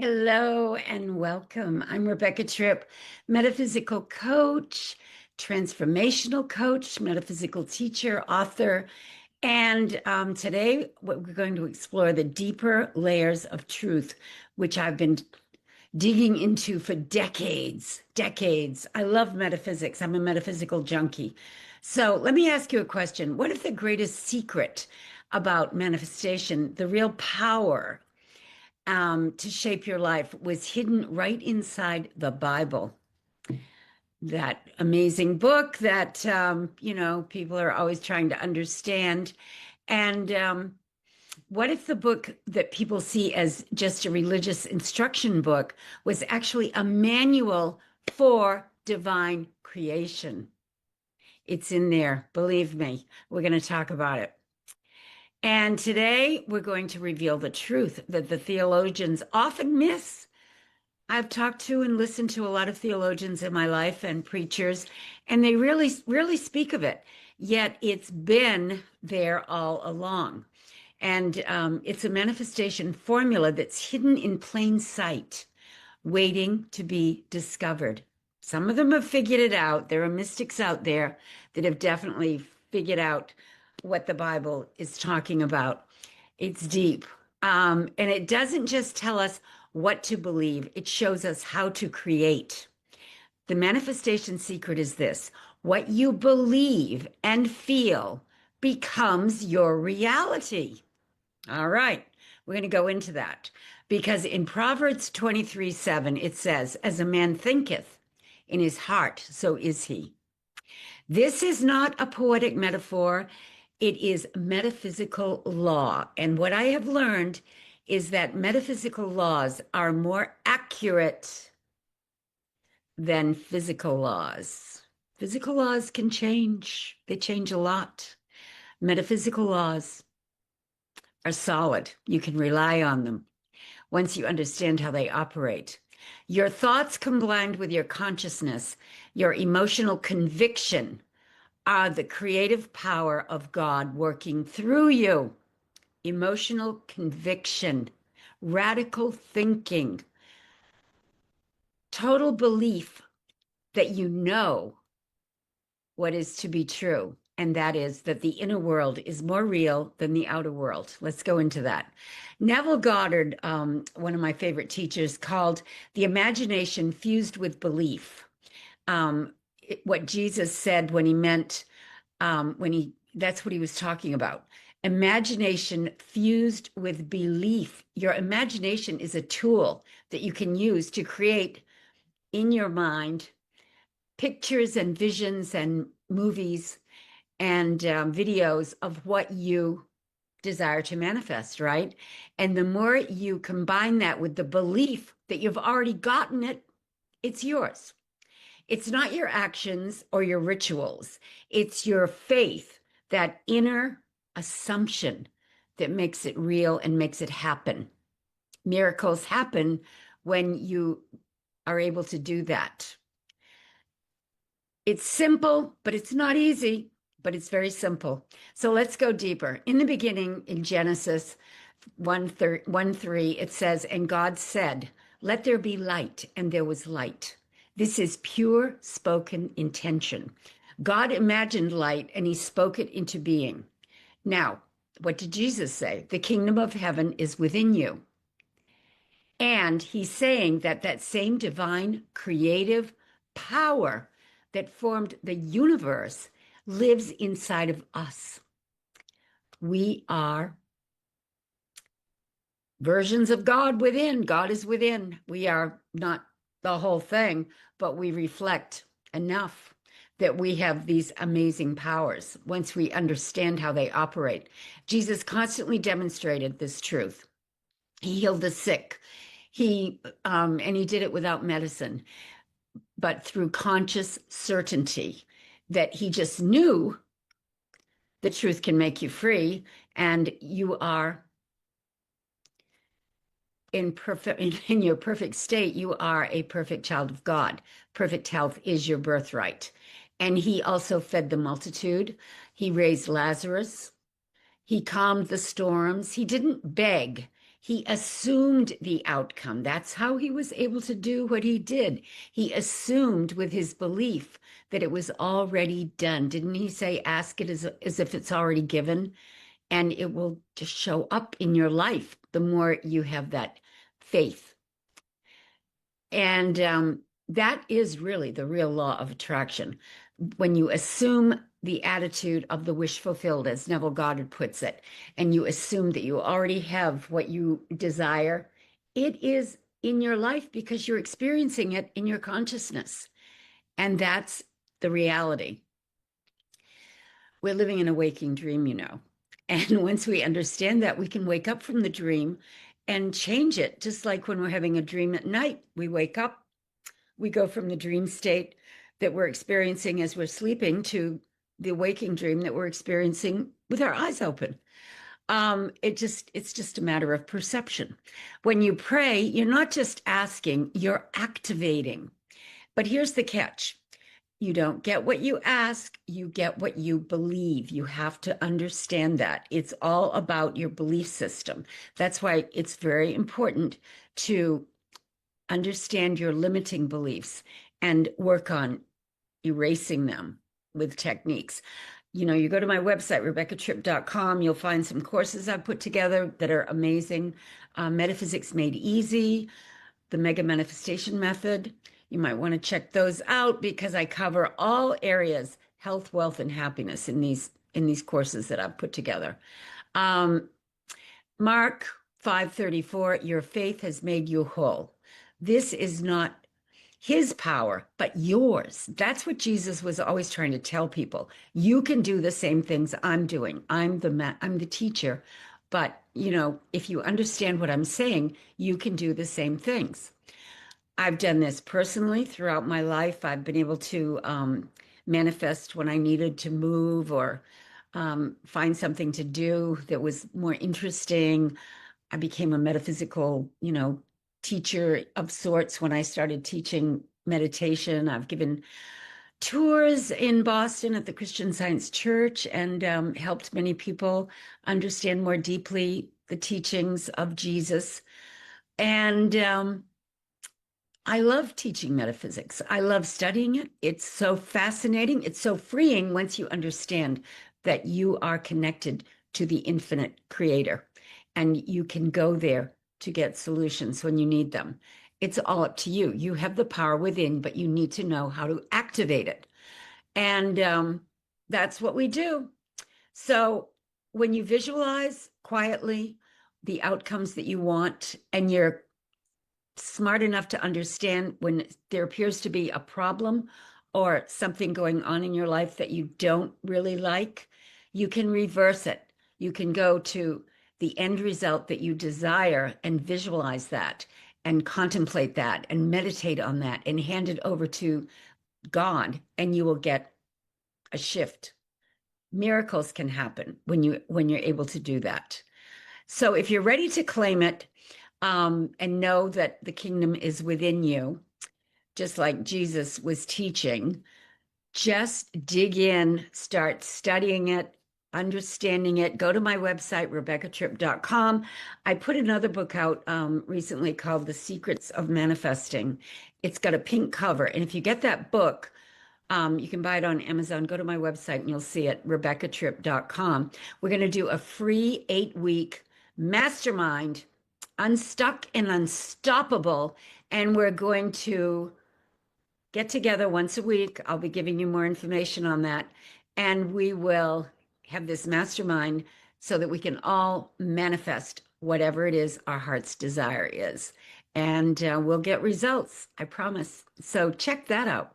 Hello and welcome. I'm Rebecca Tripp, metaphysical coach, transformational coach, metaphysical teacher, author. And today we're going to explore the deeper layers of truth, which I've been digging into for decades, decades. I love metaphysics. I'm a metaphysical junkie. So let me ask you a question. What if the greatest secret about manifestation, the real power to shape your life was hidden right inside the Bible? That amazing book that, people are always trying to understand. And what if the book that people see as just a religious instruction book was actually a manual for divine creation? It's in there, believe me. We're going to talk about it. And today we're going to reveal the truth that the theologians often miss. I've talked to and listened to a lot of theologians in my life and preachers, and they really, really speak of it. Yet it's been there all along. And it's a manifestation formula that's hidden in plain sight, waiting to be discovered. Some of them have figured it out. There are mystics out there that have definitely figured out what the Bible is talking about. It's deep. And it doesn't just tell us what to believe, it shows us how to create. The manifestation secret is this: what you believe and feel becomes your reality. All right, we're going to go into that because in Proverbs 23:7, it says, "As a man thinketh in his heart, so is he." This is not a poetic metaphor, it is metaphysical law. And what I have learned is that metaphysical laws are more accurate than physical laws. Physical laws can change, they change a lot. Metaphysical laws are solid, you can rely on them once you understand how they operate. Your thoughts combined with your consciousness, your emotional conviction, are the creative power of God working through you. Emotional conviction, radical thinking, total belief that you know what is to be true, and that is that the inner world is more real than the outer world. Let's go into that. Neville Goddard, one of my favorite teachers, called the imagination fused with belief. What Jesus said when he meant, that's what he was talking about. Imagination fused with belief. Your imagination is a tool that you can use to create in your mind pictures and visions and movies and videos of what you desire to manifest, right? And the more you combine that with the belief that you've already gotten it, it's yours. It's not your actions or your rituals. It's your faith, that inner assumption that makes it real and makes it happen. Miracles happen when you are able to do that. It's simple, but it's not easy, but it's very simple. So let's go deeper. In the beginning, in Genesis 1:3, it says, "And God said, let there be light, and there was light." This is pure spoken intention. God imagined light and he spoke it into being. Now, what did Jesus say? The kingdom of heaven is within you. And he's saying that that same divine creative power that formed the universe lives inside of us. We are versions of God within. God is within. We are not the whole thing, but we reflect enough that we have these amazing powers once we understand how they operate. Jesus constantly demonstrated this truth. He healed the sick. And he did it without medicine, but through conscious certainty that he just knew the truth can make you free, and you are in your perfect state. You are a perfect child of God. Perfect health is your birthright. And he also fed the multitude. He raised Lazarus. He calmed the storms. He didn't beg. He assumed the outcome. That's how he was able to do what he did. He assumed with his belief that it was already done. Didn't he say, ask it as if it's already given? And it will just show up in your life the more you have that faith. And that is really the real law of attraction. When you assume the attitude of the wish fulfilled, as Neville Goddard puts it, and you assume that you already have what you desire, it is in your life because you're experiencing it in your consciousness. And that's the reality. We're living in a waking dream, you know. And once we understand that, we can wake up from the dream and change it. Just like when we're having a dream at night, we wake up, we go from the dream state that we're experiencing as we're sleeping to the waking dream that we're experiencing with our eyes open. It's just a matter of perception. When you pray, you're not just asking, you're activating. But here's the catch. You don't get what you ask, you get what you believe. You have to understand that. It's all about your belief system. That's why it's very important to understand your limiting beliefs and work on erasing them with techniques. You know, you go to my website, RebeccaTripp.com, you'll find some courses I've put together that are amazing. Metaphysics Made Easy, the Mega Manifestation Method. You might want to check those out because I cover all areas, health, wealth, and happiness in these courses that I've put together. Mark 5:34, your faith has made you whole. This is not his power, but yours. That's what Jesus was always trying to tell people. You can do the same things I'm doing. I'm the teacher, but you know, if you understand what I'm saying, you can do the same things. I've done this personally throughout my life. I've been able to manifest when I needed to move or find something to do that was more interesting. I became a metaphysical, you know, teacher of sorts when I started teaching meditation. I've given tours in Boston at the Christian Science Church and helped many people understand more deeply the teachings of Jesus. And I love teaching metaphysics. I love studying it. It's so fascinating. It's so freeing once you understand that you are connected to the infinite creator and you can go there to get solutions when you need them. It's all up to you. You have the power within, but you need to know how to activate it. And that's what we do. So when you visualize quietly the outcomes that you want and you're smart enough to understand when there appears to be a problem or something going on in your life that you don't really like, you can reverse it. You can go to the end result that you desire and visualize that and contemplate that and meditate on that and hand it over to God, and you will get a shift. Miracles can happen when you're able to do that. So if you're ready to claim it, and know that the kingdom is within you, just like Jesus was teaching, just dig in, start studying it, understanding it. Go to my website, RebeccaTripp.com. I put another book out recently called The Secrets of Manifesting. It's got a pink cover. And if you get that book, you can buy it on Amazon. Go to my website and you'll see it, RebeccaTripp.com. We're going to do a free 8-week mastermind, Unstuck and Unstoppable. And we're going to get together once a week. I'll be giving you more information on that. And we will have this mastermind so that we can all manifest whatever it is our heart's desire is. And we'll get results, I promise. So check that out.